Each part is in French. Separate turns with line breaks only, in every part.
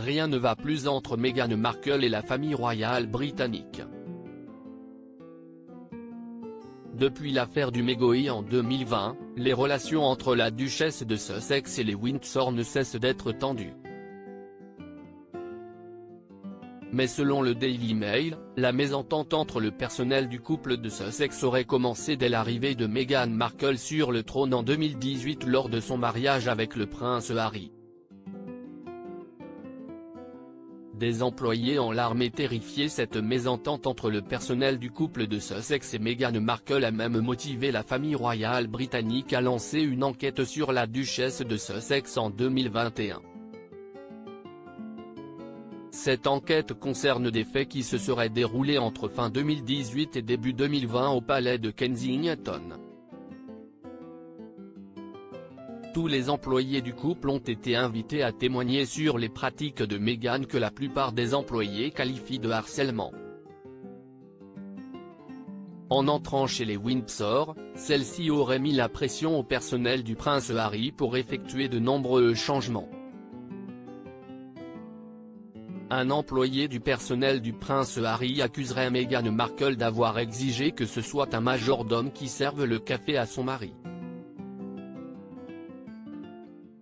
rien ne va plus entre Meghan Markle et la famille royale britannique. Depuis l'affaire du mégoï en 2020, les relations entre la duchesse de Sussex et les Windsor ne cessent d'être tendues. Mais selon le Daily Mail, la mésentente entre le personnel du couple de Sussex aurait commencé dès l'arrivée de Meghan Markle sur le trône en 2018 lors de son mariage avec le prince Harry. Des employés en larmes et terrifiés. Cette mésentente entre le personnel du couple de Sussex et Meghan Markle a même motivé la famille royale britannique à lancer une enquête sur la duchesse de Sussex en 2021. Cette enquête concerne des faits qui se seraient déroulés entre fin 2018 et début 2020 au palais de Kensington. Tous les employés du couple ont été invités à témoigner sur les pratiques de Meghan que la plupart des employés qualifient de harcèlement. En entrant chez les Windsor, celle-ci aurait mis la pression au personnel du prince Harry pour effectuer de nombreux changements. Un employé du personnel du prince Harry accuserait Meghan Markle d'avoir exigé que ce soit un majordome qui serve le café à son mari.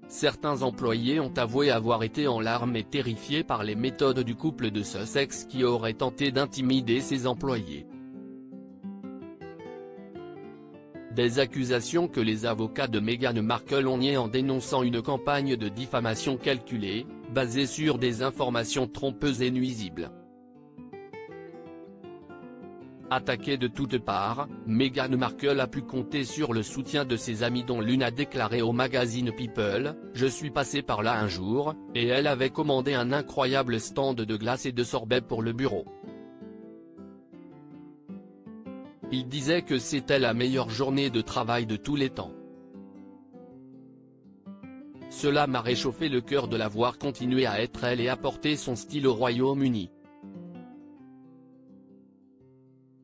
Certains employés ont avoué avoir été en larmes et terrifiés par les méthodes du couple de Sussex qui aurait tenté d'intimider ses employés. Des accusations que les avocats de Meghan Markle ont niées en dénonçant une campagne de diffamation calculée, basée sur des informations trompeuses et nuisibles. Attaquée de toutes parts, Meghan Markle a pu compter sur le soutien de ses amis dont l'une a déclaré au magazine People « Je suis passée par là un jour, et elle avait commandé un incroyable stand de glace et de sorbet pour le bureau. Il disait que c'était la meilleure journée de travail de tous les temps. Cela m'a réchauffé le cœur de la voir continuer à être elle et apporter son style au Royaume-Uni. »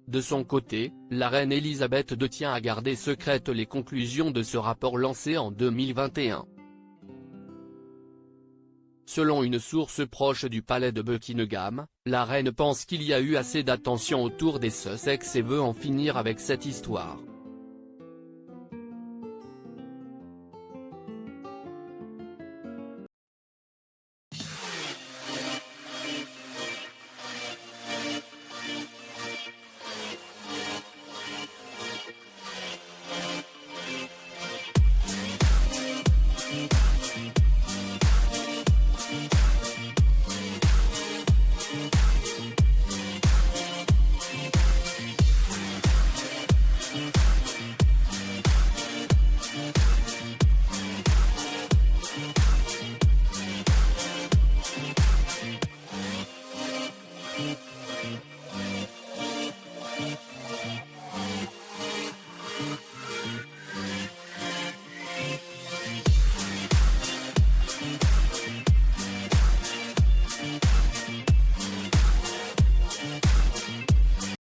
De son côté, la reine Elisabeth II tient à garder secrètes les conclusions de ce rapport lancé en 2021. Selon une source proche du palais de Buckingham, la reine pense qu'il y a eu assez d'attention autour des Sussex et veut en finir avec cette histoire.